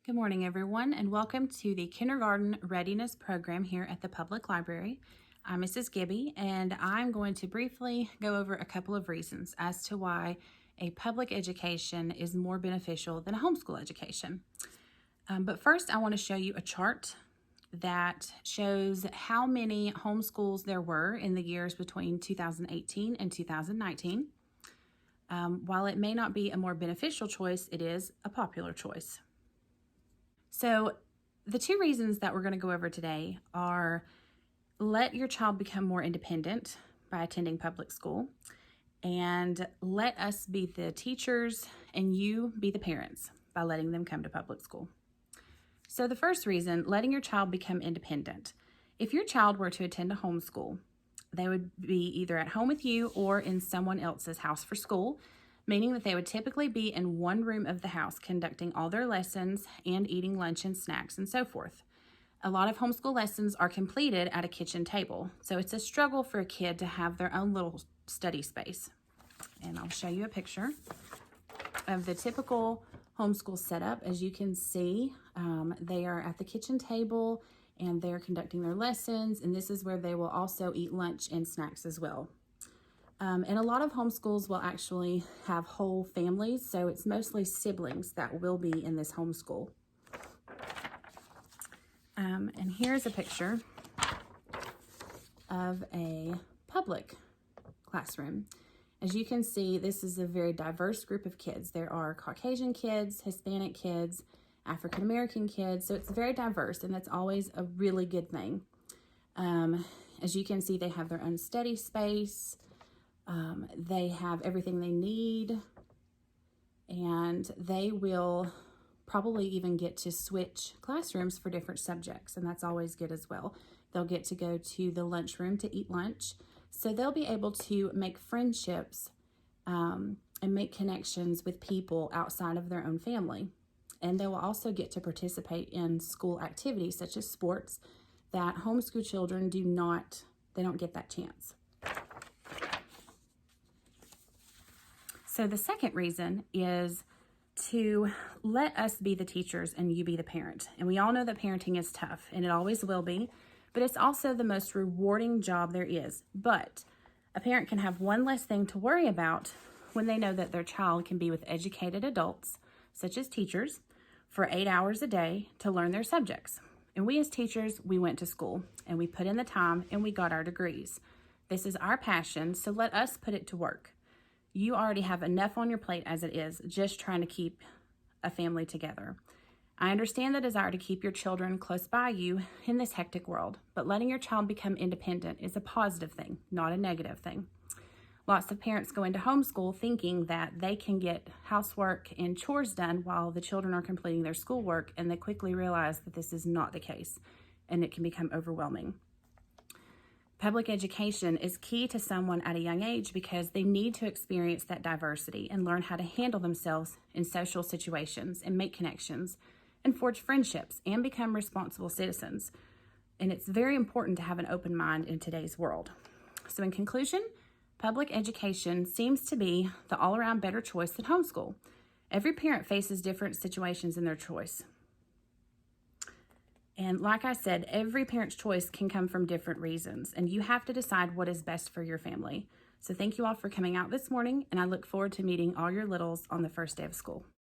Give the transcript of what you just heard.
Good morning, everyone, and welcome to the Kindergarten Readiness Program here at the Public Library. I'm Mrs. Gibby, and I'm going to briefly go over a couple of reasons as to why a public education is more beneficial than a homeschool education. But first, I want to show you a chart that shows how many homeschools there were in the years between 2018 and 2019. While it may not be a more beneficial choice, it is a popular choice. So the two reasons that we're going to go over today are let your child become more independent by attending public school, and let us be the teachers and you be the parents by letting them come to public school. So the first reason, letting your child become independent. If your child were to attend a homeschool, they would be either at home with you or in someone else's house for school, meaning that they would typically be in one room of the house conducting all their lessons and eating lunch and snacks and so forth. A lot of homeschool lessons are completed at a kitchen table, so it's a struggle for a kid to have their own little study space. And I'll show you a picture of the typical homeschool setup. As you can see, they are at the kitchen table and they're conducting their lessons, and this is where they will also eat lunch and snacks as well. And a lot of homeschools will actually have whole families, so it's mostly siblings that will be in this homeschool. And here's a picture of a public classroom. As you can see, this is a very diverse group of kids. There are Caucasian kids, Hispanic kids, African American kids, so it's very diverse, and that's always a really good thing. As you can see, they have their own study space. They have everything they need, and they will probably even get to switch classrooms for different subjects, and that's always good as well. They'll get to go to the lunchroom to eat lunch, so they'll be able to make friendships and make connections with people outside of their own family. And they will also get to participate in school activities such as sports that homeschool children don't get that chance. So the second reason is to let us be the teachers and you be the parent. And we all know that parenting is tough, and it always will be, but it's also the most rewarding job there is. But a parent can have one less thing to worry about when they know that their child can be with educated adults, such as teachers, for 8 hours a day to learn their subjects. And we as teachers, we went to school and we put in the time and we got our degrees. This is our passion, so let us put it to work. You already have enough on your plate as it is, just trying to keep a family together. I understand the desire to keep your children close by you in this hectic world, but letting your child become independent is a positive thing, not a negative thing. Lots of parents go into homeschool thinking that they can get housework and chores done while the children are completing their schoolwork, and they quickly realize that this is not the case, and it can become overwhelming. Public education is key to someone at a young age because they need to experience that diversity and learn how to handle themselves in social situations and make connections and forge friendships and become responsible citizens. And it's very important to have an open mind in today's world. So in conclusion, public education seems to be the all-around better choice than homeschool. Every parent faces different situations in their choice. And like I said, every parent's choice can come from different reasons, and you have to decide what is best for your family. So thank you all for coming out this morning, and I look forward to meeting all your littles on the first day of school.